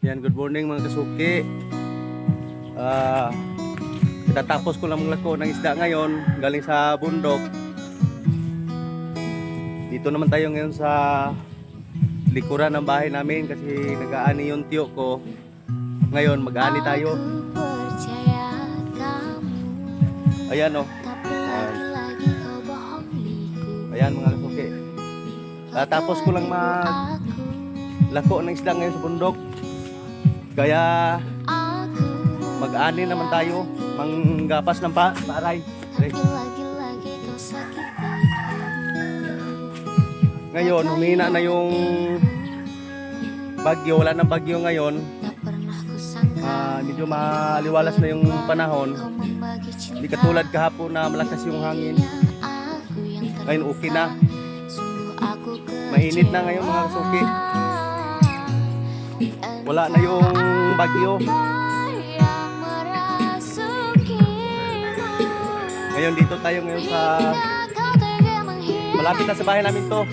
Yan, good morning mga kasuki. Tatapos ko lang maglako ng isda ngayon galing sa bundok. Dito naman tayo ngayon sa likuran ng bahay namin kasi nag-aani yung tiyo ko. Ngayon mag-aani tayo. Ayan o. Ayan mga kasuki. Tatapos ko lang maglako ng isda ngayon sa bundok. Kaya mag-ani naman tayo, manggapas ng paray. Ngayon, humina na yung bagyo, wala nang bagyo ngayon. Medyo maliwalas na yung panahon. Hindi katulad kahapon na malakas yung hangin. Ngayon okay na. Mainit na ngayon mga kasuki. Wala na yung bagyo. Ngayon dito tayo ngayon sa malapit na sa bahay namin to.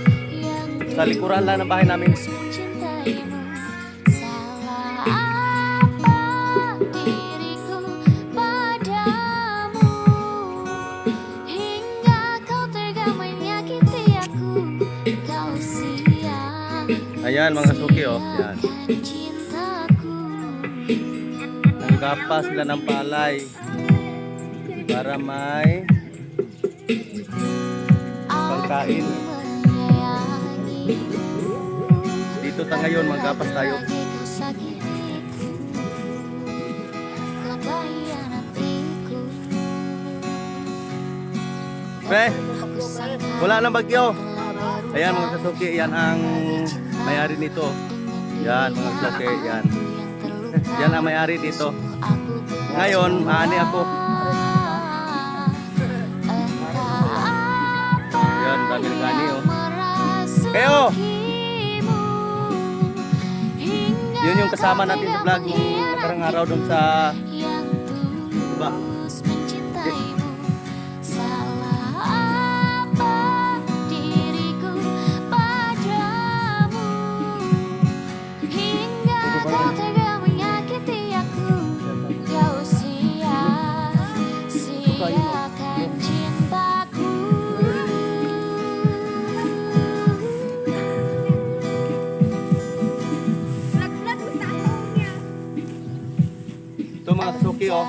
Sa likuran lang ng bahay namin. Ayan mga suki oh. Yan. Nanggapas sila ng palay para may pagkain. Dito ta ngayon, maggapas tayo. Pre, wala nang bagyo. Ayan mga kasuki, yan ang may-ari nito. Yan mga kasuki, yan. Yan ang may-ari dito. Ngayon, maani ako. Yan, dami ng kani oh. Kayo! Yun yung kasama natin sa vlog nung nakarang araw dun sa diba? Ito mga kasuki oh.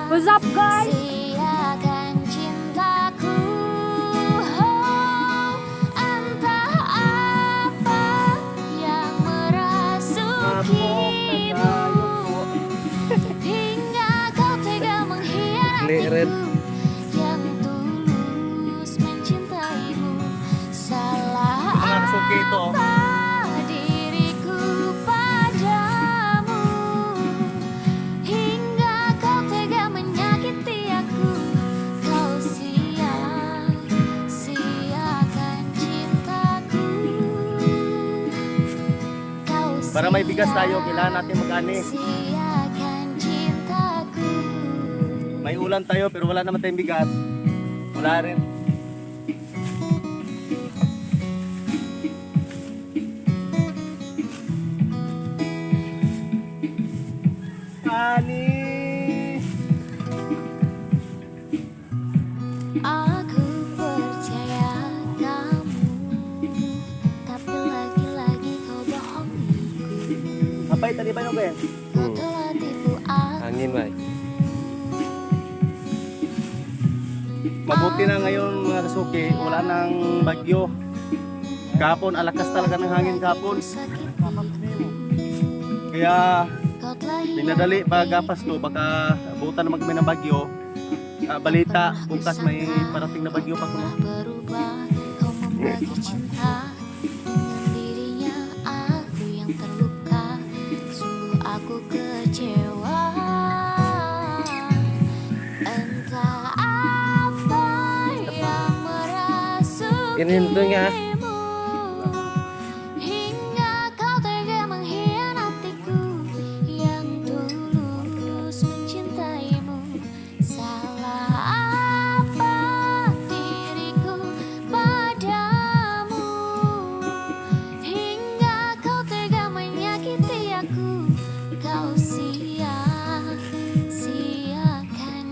What's up guys? Red. Yang tulus mencintaimu, salah Mga kasuki ito oh. diriku padamu, hingga kau tega menyakiti aku. Kau sia-siakan cintaku. Para may bigas tayo, kailangan natin mag-ani. May ulam tayo pero wala naman tayong bigas. Wala rin. Ani. Aku percaya kamu, tapi lagi-lagi kau bohongiku. Apa itu tadi banyak ya? Kau telah tipu aku. Angin, bay. Mabuti na ngayon mga kasuki, wala nang bagyo. Kahapon, alakas talaga ng hangin kahapon. Kaya pinadali paggapas to, baka abutan naman kami ng bagyo. Balita, bukas may parating na bagyo pa kuno. Kau membagi cinta dengan dirinya, aku yang terluka. Sungguh aku kecewa. Ini nga. Hingga kau tega mengkhianatiku yang tulus mencintaimu. Salah apa diriku padamu hingga kau tega menyakiti aku. Kau sia-siakan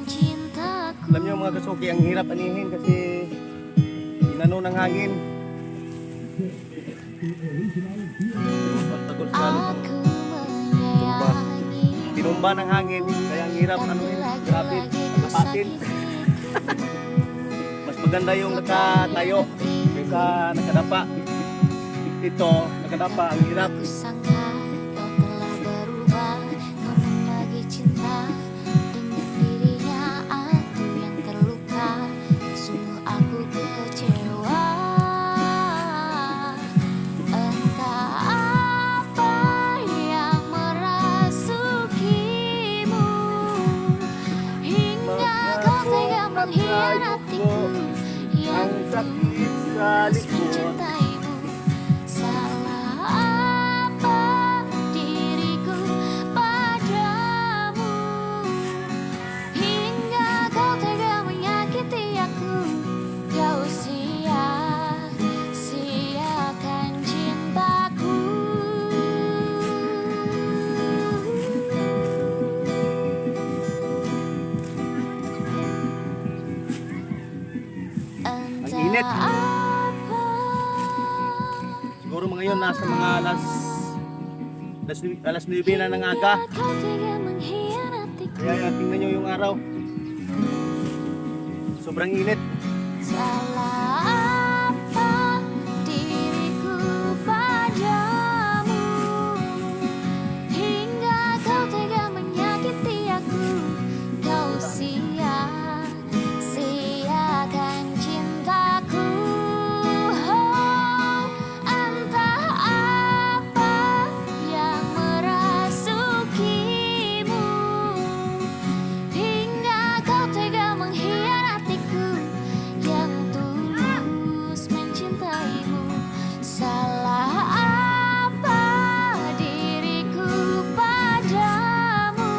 cintaku. Alam niyo mga kasuki, ang hirap anihin kasi inano ng hangin. Pagtagol sa lalo. Aku menyayangi. Tinumba ng hangin, kaya ang hirap anuhin. Grabe, nakapatin. Mas maganda yung nakatayo kaysa nakadapa. Ito, nakadapa, ang hirap. Aku sangka kau telah berubah. Kau lagi cinta dengan dirinya. Aku yang terluka. Sungguh aku kecewa. Entah apa yang merasukimu hingga kau tega mengkhianatiku yang sakit sa tulus likod. mencintaimu. Salah apa diriku padamu hingga kau tega menyakiti aku. Kau sia-siakan cintaku. Entah init. apa. Siguro mga yun, nasa mga alas 9 na ng aga. Kau tega mengkhianatiku. Kaya tingnan nyo yung araw. Sobrang init. Salah apa diriku padamu hingga kau tega menyakiti aku. Kau sia-siakan cintaku. Oh, entah apa yang merasukimu hingga kau tega mengkhianatiku yang tulus mencintaimu. Salah apa diriku padamu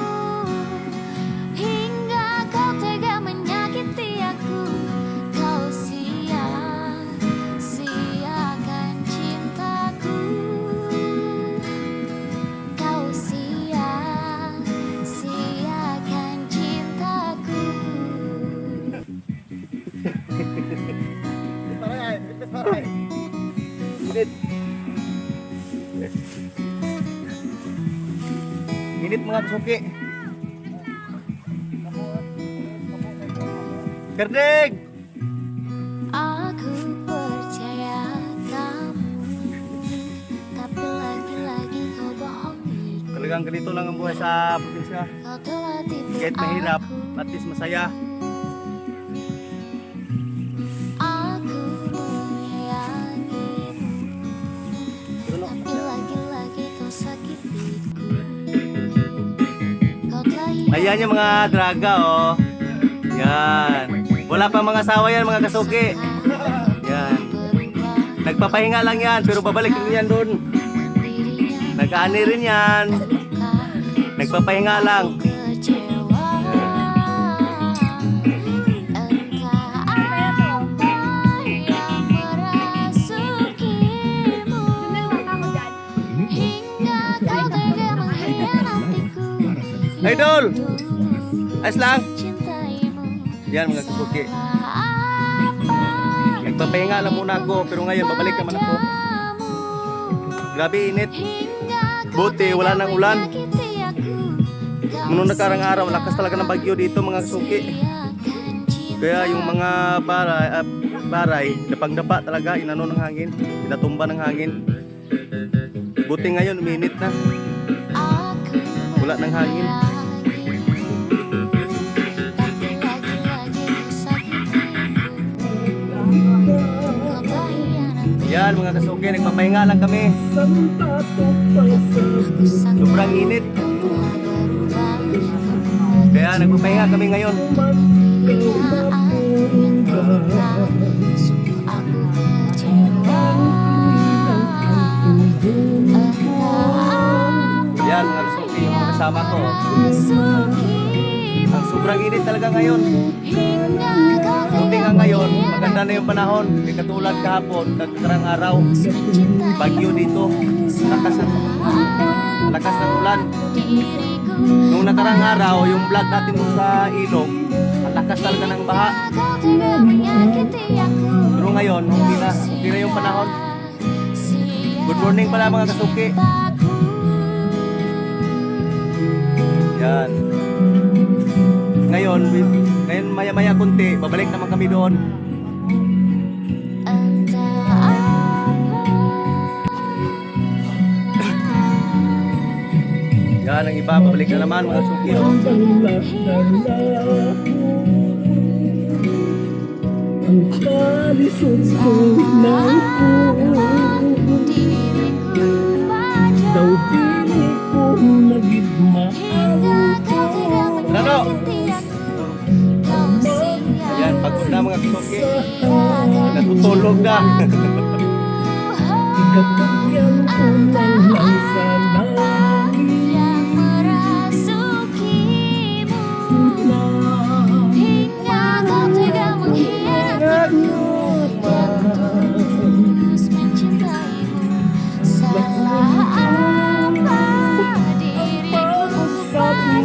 hingga kau tega menyakiti aku. Kau sia-siakan cintaku. Kau sia-siakan cintaku. Init. Init mga kasuki. Kerding! Aku percaya kamu, tapi lagi-lagi kau bohongiku. Talagang ganito lang ang buhay sa probinsya. Kau telah tipu Kahit mahirap, aku. at least masaya. Aku menyayangimu, Pero no, tapi lagi-lagi kau sakitiku. Kau telah hilang ayan yung mga draga, oh. Yan. Wala pa mga asawa yan, mga kasuki. Yan. berubah Nagpapahinga lang yan, pero babalik din yan doon. dirinya Nag-aani rin yan. luka. Nagpapahinga lang. Kecewa. Entah apa yang merasukimu hingga kau tega mengkhianatiku. Idol! Ayos lang. Cintaimu. Yan mga kasuki. Salah apa Nagpapahinga lang muna ako, pero ngayon babalik naman ako. Grabe init. hingga kau Buti wala nang ulan. menyakiti aku. Kau Nung nakarang araw, lakas talaga ng bagyo dito mga kasuki. sia-siakan cinta. Kaya yung mga baray, dapang-dapa talaga, inano ng hangin, inatumba ng hangin. Buti ngayon, uminit na. Aku Wala ng hangin. tapi lagi-lagi kau sakitiku. Kau telah hianati. Yan mga kasuki, nagpapahinga lang kami. Aku sangka Sobrang init. kau telah berubah. Kaya nagpapahinga kami ngayon. Dirinya aku yang terluka. Sungguh aku Yan mga kasuki, yung mga kasama ko. Ang sobrang init talaga ngayon. Buti nga ngayon, maganda na yung panahon. Hindi katulad kahapon, kakarang araw. Bagyo dito. Lakas ng ulan. Nung nakarang araw, yung vlog natin dun sa ilog, ang lakas talaga ng baha. Pero ngayon, okay na yung panahon. Good morning pala mga kasuki. Yan. Ngayon maya-maya kunti, babalik naman kami doon. Yan, ang iba, babalik na naman mga suki. Oh. Ang kalisod ko ng daw dili ko nagigmaaw ko. Lalo! Yan, pagod na mga kasuki. Natutulog na. Ikatugyan ko ng lang sa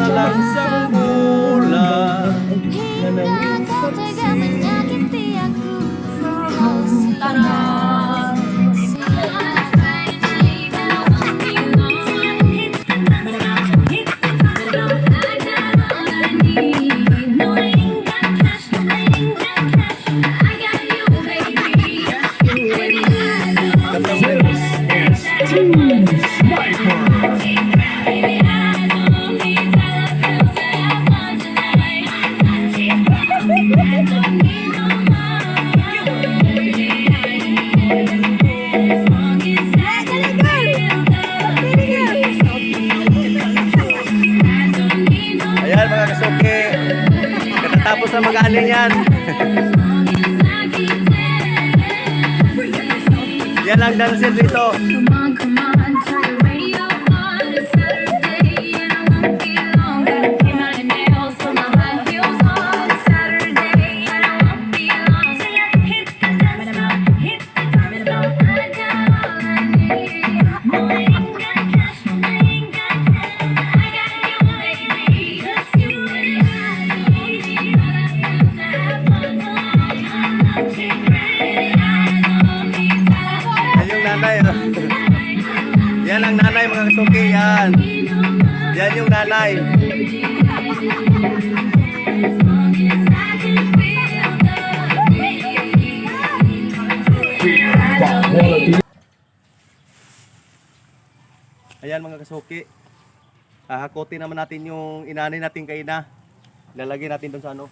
Nalangsang bola. Ayan mga kasuki, katatapos na mag-anin yan. Yan ang dancer dito. Yan ang nanay mga kasuki, yan. Yan yung nanay. Ayan mga kasuki. Hahakotin naman natin yung inanay natin kaina. Lalagay natin doon sa ano.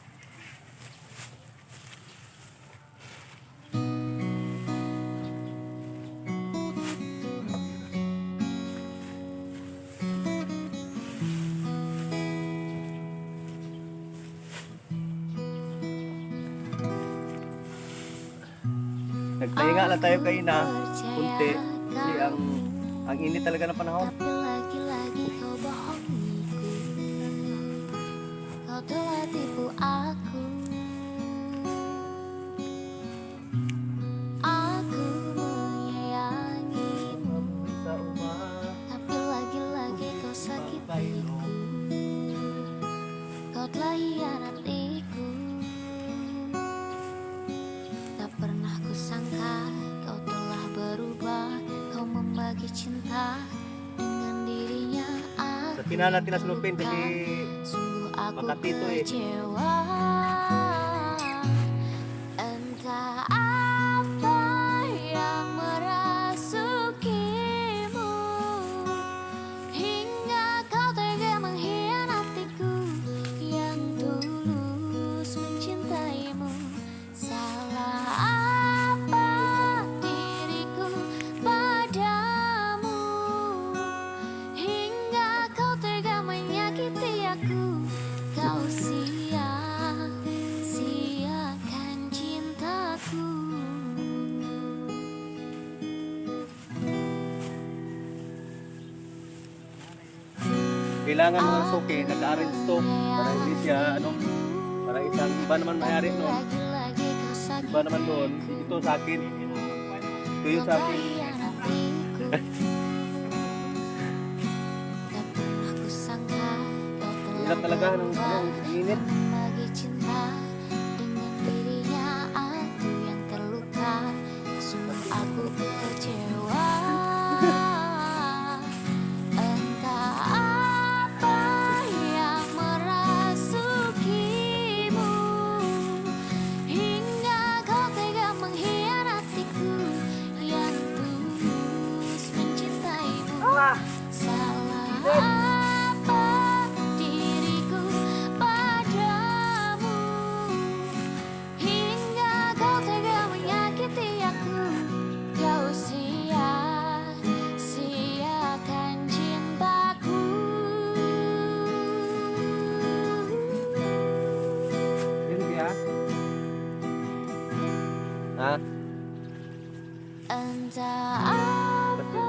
Nagpahinga lang tayo kaina, kunti, kasi ang init talaga ng panahon. Tapi lagi-lagi kau bohongiku. Kau telah tipu aku. Aku menyayangimu, tapi lagi-lagi kau sakitiku. Kau telah hianatiku. Tak pernah kusangka kau telah berubah. Kau membagi cinta dengan dirinya. Sa pinala tinaslupin kasi Sungguh aku Makati to eh. kecewa. Entah apa yang merasukimu, hingga kau tega mengkhianatiku yang tulus mencintaimu. Salah apa diriku padamu, hingga kau tega menyakiti aku. Kau sia-siakan cintaku. kailangan mga suki, nag-arrange to para hindi siya, ano, para isang iba naman mayari nun. Lagi-lagi kau sakiti Iba naman doon, ito sa akin. Ito yung sa akin. Tak pernah kusangka kau Hirap telah talaga ng init. lagi cinta dengan dirinya aku yang terluka. Sungguh aku kecewa. Entah apa yang merasukimu hingga kau tega mengkhianatiku yang tulus mencintaimu. Salah apa diriku padamu hingga kau tega menyakiti aku. Kau sia-siakan cintaku. Ini ya. Ha? Entah apa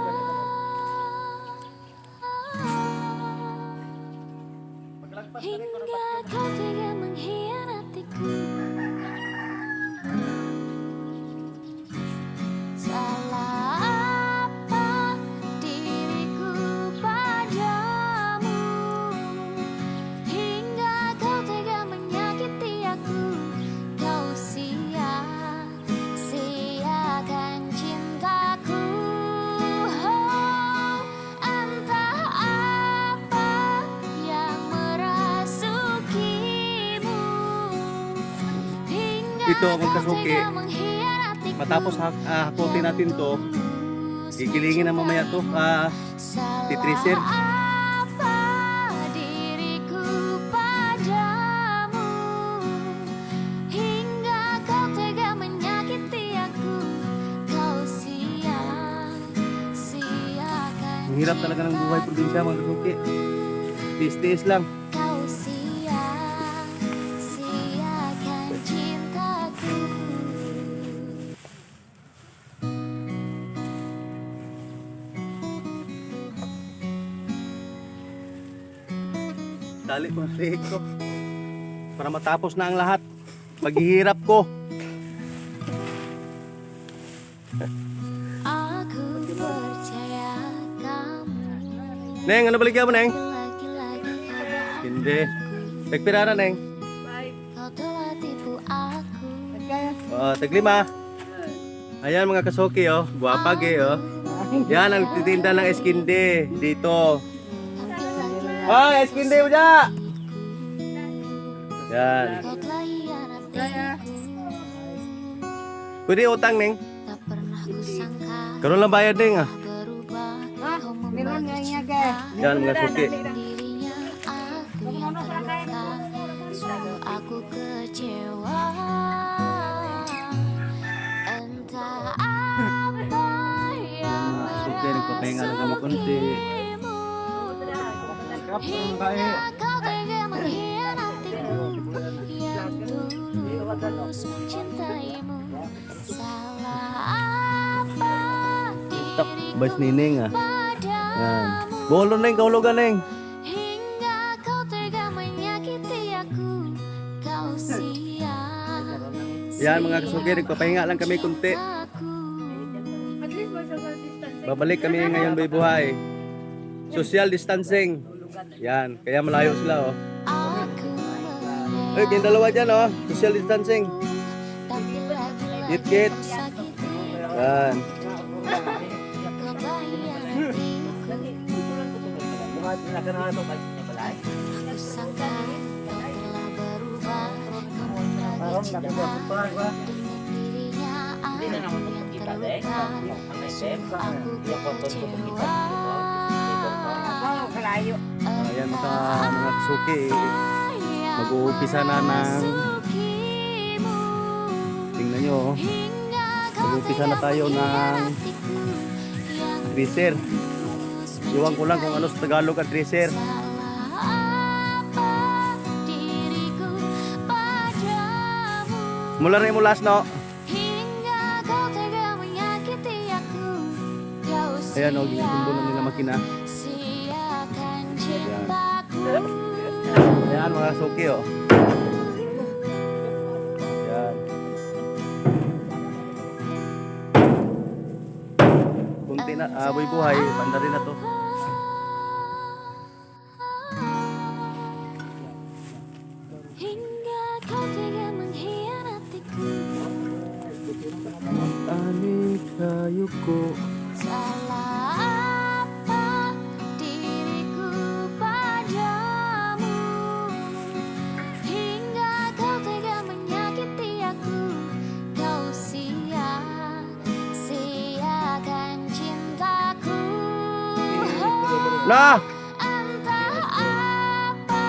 hingga kau tega mengkhianatiku. Salah apa diriku padamu hingga kau tega menyakiti aku. Kau sia-siakan cintaku. Oh, entah apa yang merasukimu hingga Ito, kau magkasuki. tega mengkhianatiku. Matapos hakutin natin to, gigilingin na mamaya to, titriser. Apa diriku padamu hingga kau tega menyakiti aku. Kau sia-siakan Ang hirap talaga ng buhay probinsya mga kasuki. Tiis-tiis lang. Kau sia-siakan cintaku. Dali ko ang leeg ko. Para matapos na ang lahat. Maghihirap ko. Aku percaya kamu Neng, ano balik mo, Neng? lagi-lagi kau Hindi. Nagpirara, Neng. Kau telah tipu aku. Taglima. Ayan mga kasuki, oh. Guwapa, oh. Yan ang titinda ng eskinde dito. Ah, eskinde mo dyan! Yan. Kau telah hianati aku. Pwede utang, Neng. Tak pernah kusangka Karoon lang bayad, Neng, ah. berubah. Kau membagi cinta Yan mga suki. dirinya aku yang terluka. Sungguh aku kecewa. Entah apa yang Suki, nagpapahinga lang kami konti. hingga kau tega mengkhianatiku yang tulus mencintaimu. Salah apa Tak, diriku bas ni Neng, ah. Yan. padamu Bolo, Neng, kahulugan, Neng. hingga kau tega menyakiti aku. Kau Yan mga kasuki, nagpapahinga lang kami konti. Babalik kami ngayon buhay. Social distancing. Yan, kaya malayo sila, oh. Eh, kayong dalawa dyan, oh. Social distancing. Git-git. Yan. Aku sangka kau telah berubah. Kau membagi cinta dengan dirinya aku yang terluka. Sungguh aku kecewa. Ayan mga kasuki. Mag-uumpisa na ng... Tingnan nyo, oh. Mag-uumpisa na tayo ng tracer. Iwan ko lang kung ano sa Tagalog ang tracer. Mula rin mo last, no? Ayan, oh, ginagumbo na nila makina. Siakan cintaku. Ayan mga suki oh. Ayan. Kunti na, buhay-buhay, banda rin na to. Hingga kau tega mengkhianatiku. Ani kayu ko. Salah apa diriku padamu hingga kau tega menyakiti aku. Kau sia-siakan cintaku. Nah, Entah apa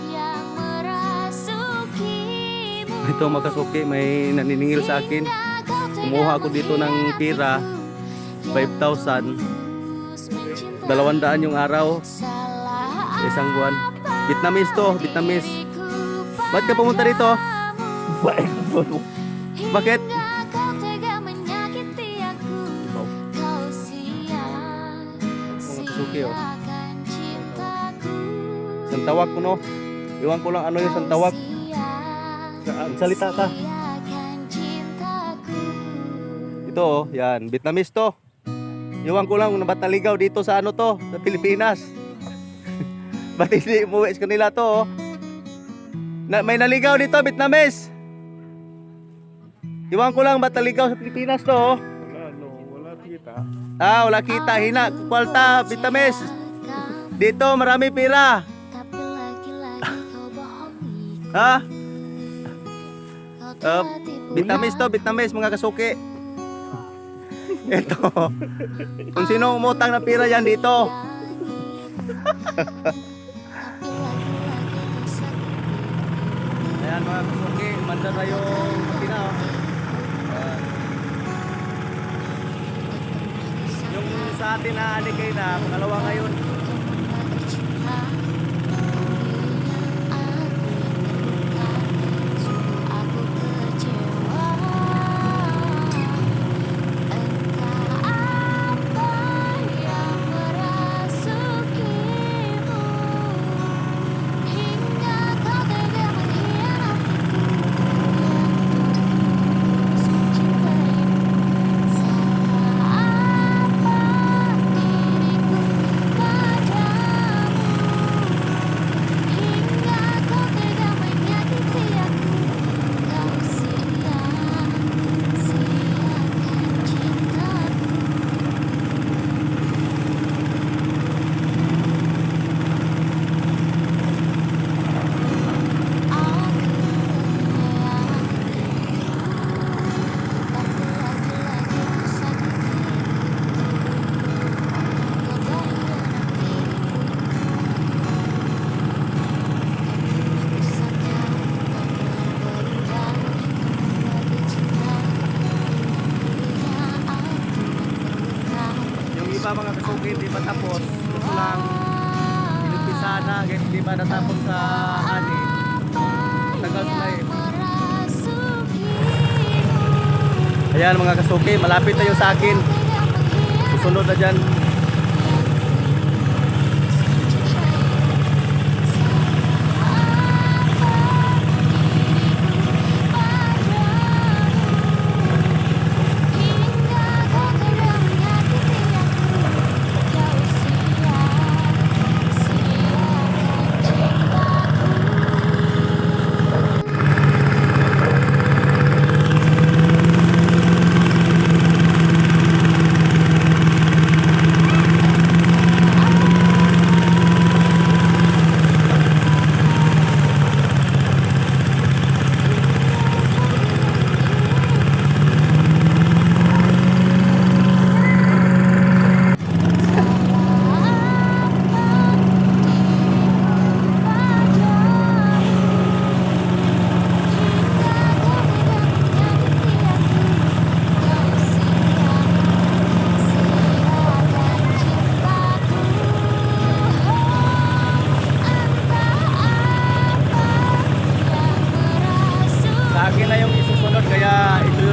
yang merasukimu. ito mga kasuki, may naniningil sa akin. Kumuha ako dito ng pira, 5,000. 200 yung araw, isang buwan. Vietnamese to, Vietnamese. Ba't ka pumunta dito? Bakit? Kasuki oh. Santawak ko no. Iwan ko lang ano yung santawak. Salita ka. Ito oh, yan, Vietnamese to. Iwan ko lang kung ba't naligaw dito sa ano to, sa Pilipinas. Ba't hindi umuwi sa kanila to oh. May naligaw dito, Vietnamese. Iwan ko lang ba't naligaw sa Pilipinas to oh. Wala kita. Wala kita, hina, kwalta, Vietnamese. Dito, marami pira. Tapi lagi-lagi kau bohongi. Ha? Kau telah tipu Vietnamese to, Vietnamese mga kasuki. Ito. Kung sino umutang na pira yan dito. Tapi lagi-lagi kau sakiti. Ayan mga kasuki, manda na yung pina oh. Ayan. Yung sa atin na anikay na, pangalawa ngayon. Iba mga kasuki, hindi pa tapos. Gusto lang inumpisa na, guys, hindi pa natapos sa ani. Tagal na eh. Ayan mga kasuki, malapit na yung sa akin. Susunod na dyan.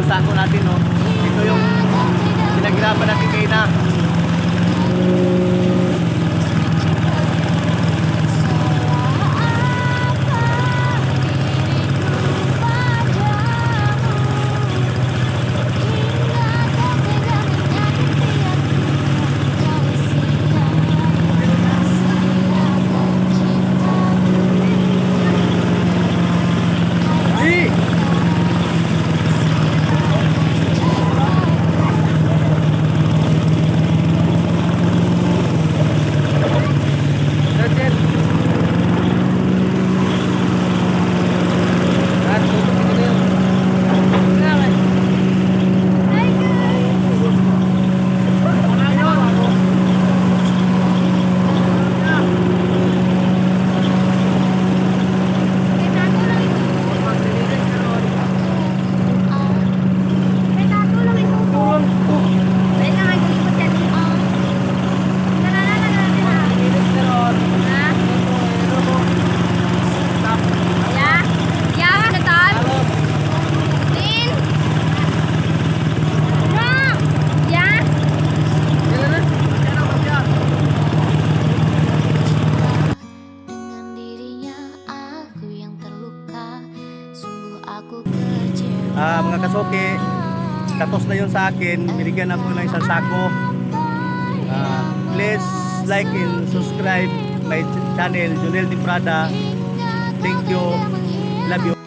sako natin, no? Ito yung pinaghirapan natin kay na. aku kecewa. Mga kasuki, tapos na yun sa akin. Binigyan ako ng isang sako. Please like and subscribe my channel, Junel Di Prada. Thank you. Love you.